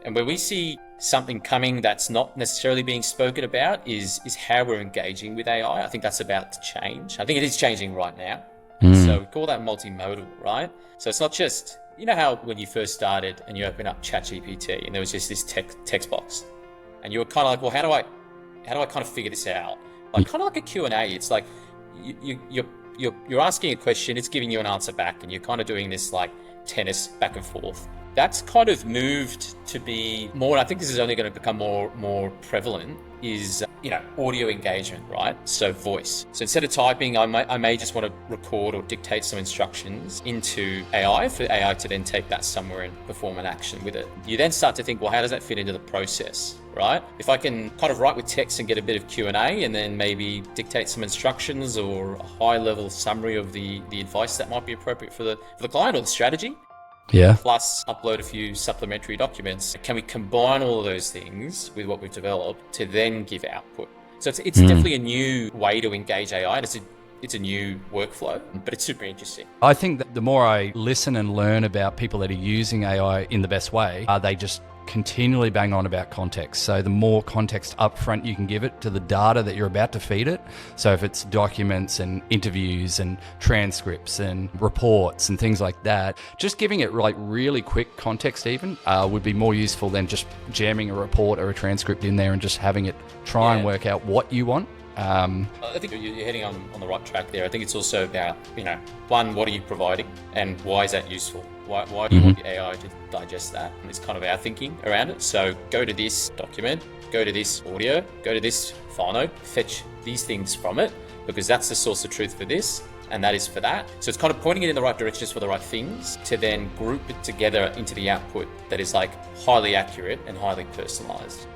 And where we see something coming that's not necessarily being spoken about is how we're engaging with AI. I think that's about to change. I think it is changing right now. So we call that multimodal, right? So it's not just, you know how when you first started and you open up ChatGPT and there was just this text box and you were kind of like, well, how do I kind of figure this out? Like kind of like a Q&A. It's like you're asking a question, it's giving you an answer back, and you're kind of doing this like tennis back and forth. That's kind of moved to be more, and I think this is only going to become more prevalent, is audio engagement, right? So voice. So instead of typing, I may just want to record or dictate some instructions into AI for AI to then take that somewhere and perform an action with it. You then start to think, well, how does that fit into the process, right? If I can kind of write with text and get a bit of Q&A and then maybe dictate some instructions or a high-level summary of the advice that might be appropriate for the client or the strategy, plus upload a few supplementary documents. Can we combine all of those things with what we've developed to then give output? So it's definitely a new way to engage AI, and it's a new workflow, but it's super interesting. I think that the more I listen and learn about people that are using AI in the best way, they just continually bang on about context. So the more context upfront you can give it to the data that you're about to feed it. So if it's documents and interviews and transcripts and reports and things like that, just giving it like really quick context even would be more useful than just jamming a report or a transcript in there and just having it try and work out what you want. I think you're heading on the right track there. I think it's also about, one, what are you providing and why is that useful? Why do you want the AI to digest that? And it's kind of our thinking around it. So go to this document, go to this audio, go to this file note, fetch these things from it, because that's the source of truth for this, and that is for that. So it's kind of pointing it in the right directions for the right things to then group it together into the output that is like highly accurate and highly personalized.